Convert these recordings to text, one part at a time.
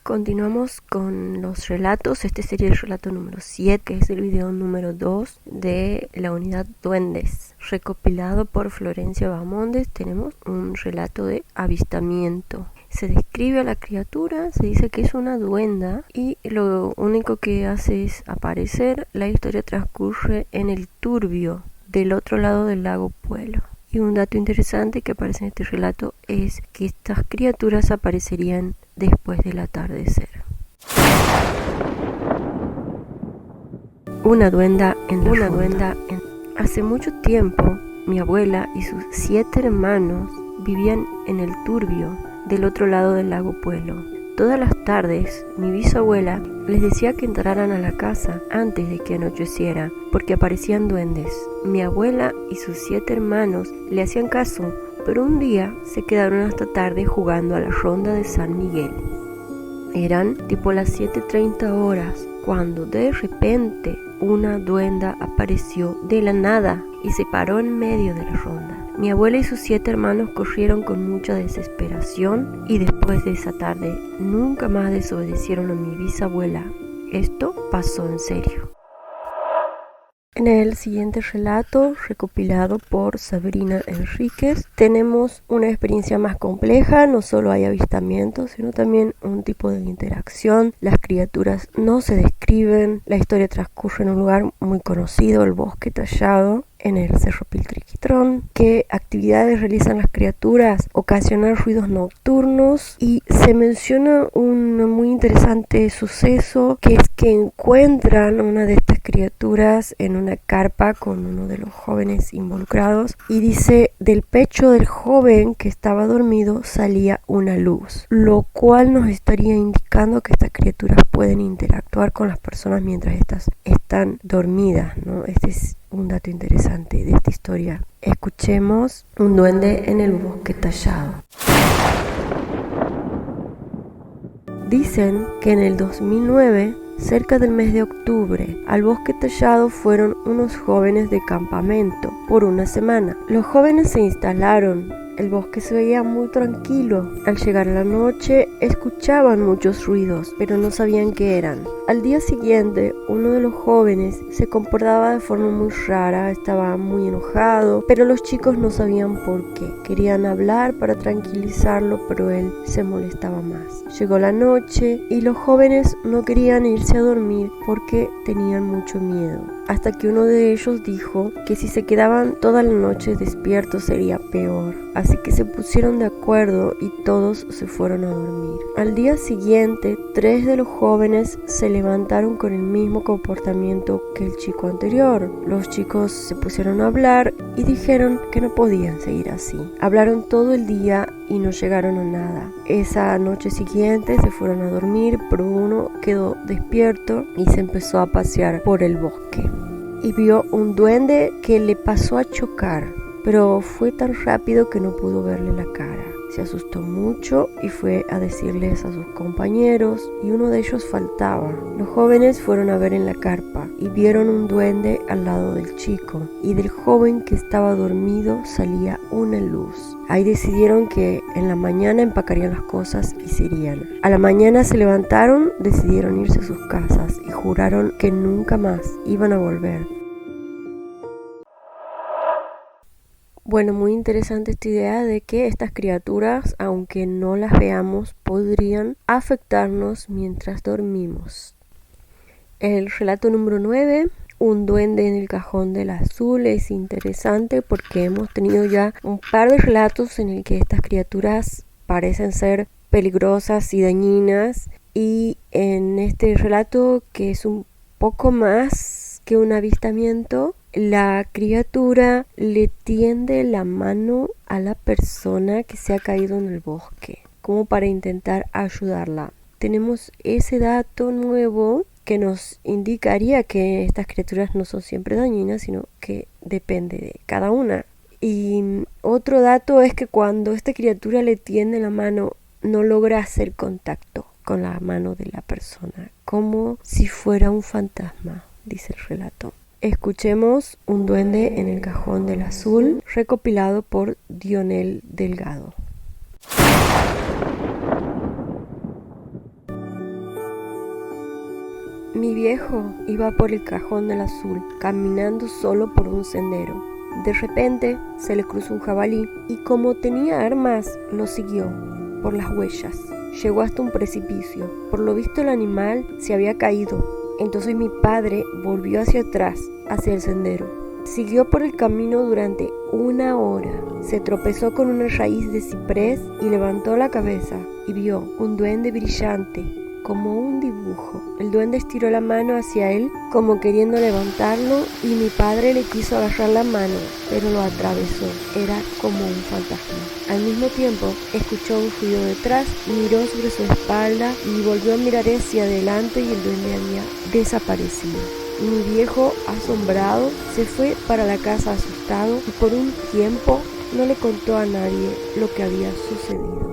Continuamos con los relatos. Este sería el relato número 7, que es el video número 2 de la unidad Duendes. Recopilado por Florencia Bahamondes, tenemos un relato de avistamiento. Se describe a la criatura, se dice que es una duenda y lo único que hace es aparecer. La historia transcurre en el Turbio, del otro lado del lago Puelo. Y un dato interesante que aparece en este relato es que estas criaturas aparecerían después del atardecer. Una duenda en la ronda. Hace mucho tiempo, mi abuela y sus 7 hermanos vivían en el Turbio, del otro lado del lago Puelo. Todas las tardes, mi bisabuela les decía que entraran a la casa antes de que anocheciera, porque aparecían duendes. Mi abuela y sus 7 hermanos le hacían caso, pero un día se quedaron hasta tarde jugando a la ronda de San Miguel. Eran tipo las 7:30 horas, cuando de repente una duenda apareció de la nada y se paró en medio de la ronda. Mi abuela y sus 7 hermanos corrieron con mucha desesperación y después de esa tarde nunca más desobedecieron a mi bisabuela. Esto pasó en serio. En el siguiente relato, recopilado por Sabrina Enríquez, tenemos una experiencia más compleja. No solo hay avistamientos, sino también un tipo de interacción. Las criaturas no se describen. La historia transcurre en un lugar muy conocido, el Bosque Tallado, en el Cerro Piltriquitrón. ¿Qué actividades realizan las criaturas? Ocasionan ruidos nocturnos, y se menciona un muy interesante suceso, que es que encuentran una de estas criaturas en una carpa con uno de los jóvenes involucrados, y dice: del pecho del joven que estaba dormido salía una luz, lo cual nos estaría indicando que estas criaturas pueden interactuar con las personas mientras estas están dormidas, ¿no? Este es un dato interesante de esta historia. Escuchemos Un duende en el Bosque Tallado. Dicen que en el 2009, cerca del mes de octubre, al Bosque Tallado fueron unos jóvenes de campamento por una semana. Los jóvenes se instalaron. El bosque se veía muy tranquilo. Al llegar la noche, escuchaban muchos ruidos, pero no sabían qué eran. Al día siguiente, uno de los jóvenes se comportaba de forma muy rara, estaba muy enojado, pero los chicos no sabían por qué. Querían hablar para tranquilizarlo, pero él se molestaba más. Llegó la noche y los jóvenes no querían irse a dormir porque tenían mucho miedo, hasta que uno de ellos dijo que si se quedaban toda la noche despiertos sería peor. Así que se pusieron de acuerdo y todos se fueron a dormir. Al día siguiente, 3 de los jóvenes se levantaron con el mismo comportamiento que el chico anterior. Los chicos se pusieron a hablar y dijeron que no podían seguir así. Hablaron todo el día y no llegaron a nada. Esa noche siguiente se fueron a dormir, pero uno quedó despierto y se empezó a pasear por el bosque. Y vio un duende que le pasó a chocar, pero fue tan rápido que no pudo verle la cara. Se asustó mucho y fue a decirles a sus compañeros, y uno de ellos faltaba. Los jóvenes fueron a ver en la carpa y vieron un duende al lado del chico, y del joven que estaba dormido salía una luz. Ahí decidieron que en la mañana empacarían las cosas y se irían. A la mañana se levantaron, decidieron irse a sus casas y juraron que nunca más iban a volver. Bueno, muy interesante esta idea de que estas criaturas, aunque no las veamos, podrían afectarnos mientras dormimos. El relato número 9, Un duende en el cajón del azul, es interesante porque hemos tenido ya un par de relatos en el que estas criaturas parecen ser peligrosas y dañinas, y en este relato, que es un poco más que un avistamiento, la criatura le tiende la mano a la persona que se ha caído en el bosque, como para intentar ayudarla. Tenemos ese dato nuevo que nos indicaría que estas criaturas no son siempre dañinas, sino que depende de cada una. Y otro dato es que cuando esta criatura le tiende la mano, no logra hacer contacto con la mano de la persona, como si fuera un fantasma, dice el relato. Escuchemos Un duende en el cajón del azul, recopilado por Dionel Delgado. viejo iba por el Cajón del Azul, caminando solo por un sendero. De repente se le cruzó un jabalí y como tenía armas, lo siguió por las huellas. Llegó hasta un precipicio. Por lo visto el animal se había caído. Entonces mi padre volvió hacia atrás, hacia el sendero. Siguió por el camino durante 1 hora. Se tropezó con una raíz de ciprés y levantó la cabeza y vio un duende brillante, como un dibujo. El duende estiró la mano hacia él como queriendo levantarlo y mi padre le quiso agarrar la mano, pero lo atravesó. Era como un fantasma. Al mismo tiempo, escuchó un ruido detrás, miró sobre su espalda y volvió a mirar hacia adelante y el duende había desaparecido. Mi viejo, asombrado, se fue para la casa asustado y por un tiempo no le contó a nadie lo que había sucedido.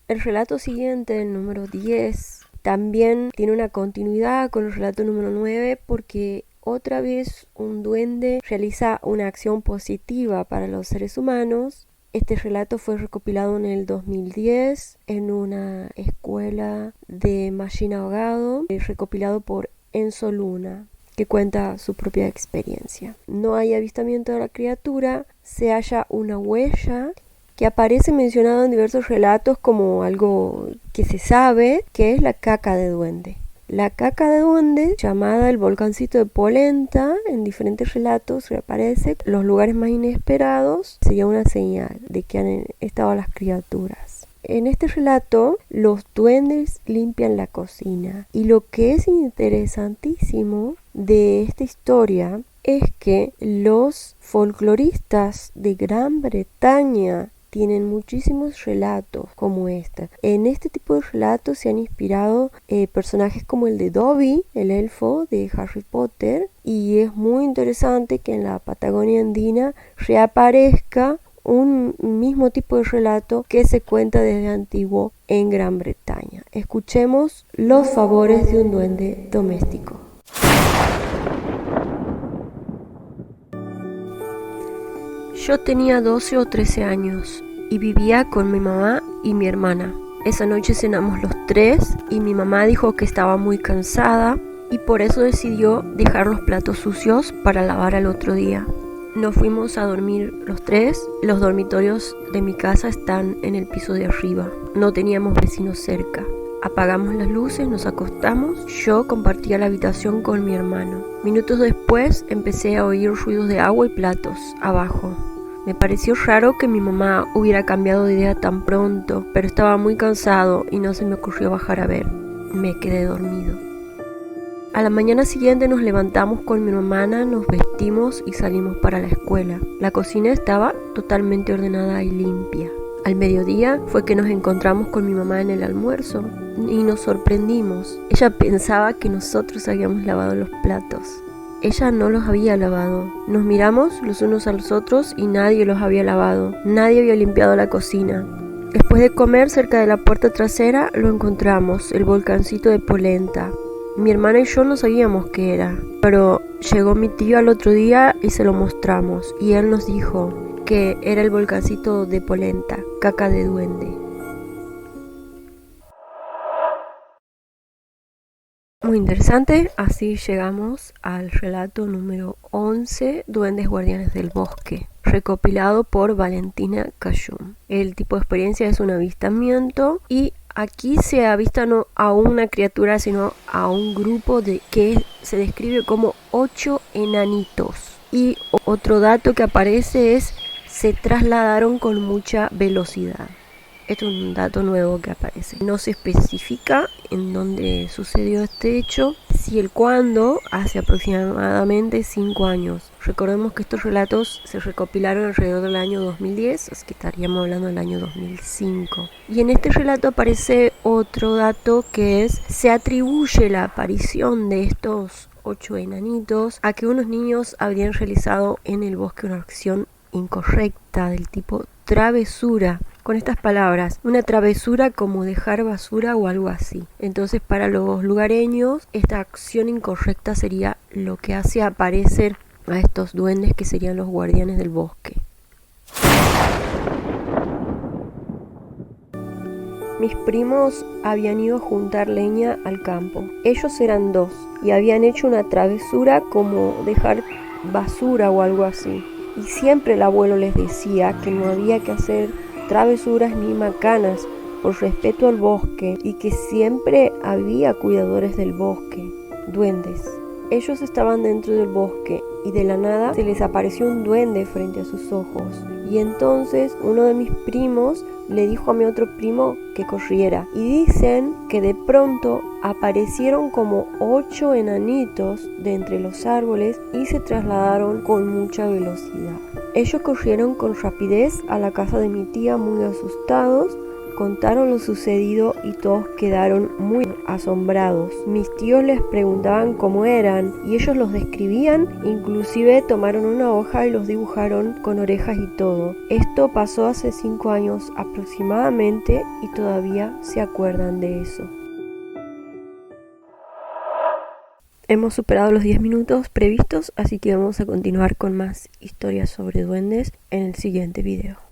El relato siguiente, el número 10, también tiene una continuidad con el relato número 9 porque otra vez un duende realiza una acción positiva para los seres humanos. Este relato fue recopilado en el 2010 en una escuela de Machine Ahogado, recopilado por Enzo Luna, que cuenta su propia experiencia. No hay avistamiento de la criatura, se halla una huella que aparece mencionado en diversos relatos como algo que se sabe que es la caca de duende. La caca de duende, llamada el volcancito de Polenta, en diferentes relatos reaparece. Los lugares más inesperados sería una señal de que han estado las criaturas. En este relato, los duendes limpian la cocina. Y lo que es interesantísimo de esta historia es que los folcloristas de Gran Bretaña tienen muchísimos relatos como este. En este tipo de relatos se han inspirado personajes como el de Dobby, el elfo de Harry Potter, y es muy interesante que en la Patagonia andina reaparezca un mismo tipo de relato que se cuenta desde antiguo en Gran Bretaña. Escuchemos los favores de un duende doméstico. Yo tenía 12 o 13 años y vivía con mi mamá y mi hermana. Esa noche cenamos los tres y mi mamá dijo que estaba muy cansada y por eso decidió dejar los platos sucios para lavar al otro día. Nos fuimos a dormir los tres. Los dormitorios de mi casa están en el piso de arriba. No teníamos vecinos cerca. Apagamos las luces, nos acostamos. Yo compartía la habitación con mi hermano. Minutos después empecé a oír ruidos de agua y platos abajo. Me pareció raro que mi mamá hubiera cambiado de idea tan pronto, pero estaba muy cansado y no se me ocurrió bajar a ver. Me quedé dormido. A la mañana siguiente nos levantamos con mi hermana, nos vestimos y salimos para la escuela. La cocina estaba totalmente ordenada y limpia. Al mediodía fue que nos encontramos con mi mamá en el almuerzo y nos sorprendimos. Ella pensaba que nosotros habíamos lavado los platos. Ella no los había lavado. Nos miramos los unos a los otros y nadie los había lavado. Nadie había limpiado la cocina. Después de comer cerca de la puerta trasera lo encontramos, el volcancito de Polenta. Mi hermana y yo no sabíamos qué era, pero llegó mi tío al otro día y se lo mostramos y él nos dijo que era el volcancito de Polenta, caca de duende. Muy interesante, así llegamos al relato número 11, Duendes Guardianes del Bosque, recopilado por Valentina Cayum. El tipo de experiencia es un avistamiento y aquí se avista no a una criatura sino a un grupo que se describe como 8 enanitos. Y otro dato que aparece es se trasladaron con mucha velocidad. Esto es un dato nuevo que aparece. No se especifica en dónde sucedió este hecho, si el cuándo, hace aproximadamente 5 años. Recordemos que estos relatos se recopilaron alrededor del año 2010, así que estaríamos hablando del año 2005. Y en este relato aparece otro dato que es, se atribuye la aparición de estos 8 enanitos a que unos niños habrían realizado en el bosque una acción incorrecta del tipo travesura. Con estas palabras, una travesura como dejar basura o algo así. Entonces para los lugareños esta acción incorrecta sería lo que hace aparecer a estos duendes que serían los guardianes del bosque. Mis primos habían ido a juntar leña al campo. Ellos eran 2 y habían hecho una travesura como dejar basura o algo así. Y siempre el abuelo les decía que no había que hacer travesuras ni macanas por respeto al bosque y que siempre había cuidadores del bosque, duendes. Ellos estaban dentro del bosque y de la nada se les apareció un duende frente a sus ojos. Y entonces uno de mis primos le dijo a mi otro primo que corriera. Y dicen que de pronto aparecieron como 8 enanitos de entre los árboles y se trasladaron con mucha velocidad. Ellos corrieron con rapidez a la casa de mi tía muy asustados. Contaron lo sucedido y todos quedaron muy asombrados. Mis tíos les preguntaban cómo eran y ellos los describían, inclusive tomaron una hoja y los dibujaron con orejas y todo. Esto pasó hace 5 años aproximadamente y todavía se acuerdan de eso. Hemos superado los 10 minutos previstos, así que vamos a continuar con más historias sobre duendes en el siguiente video.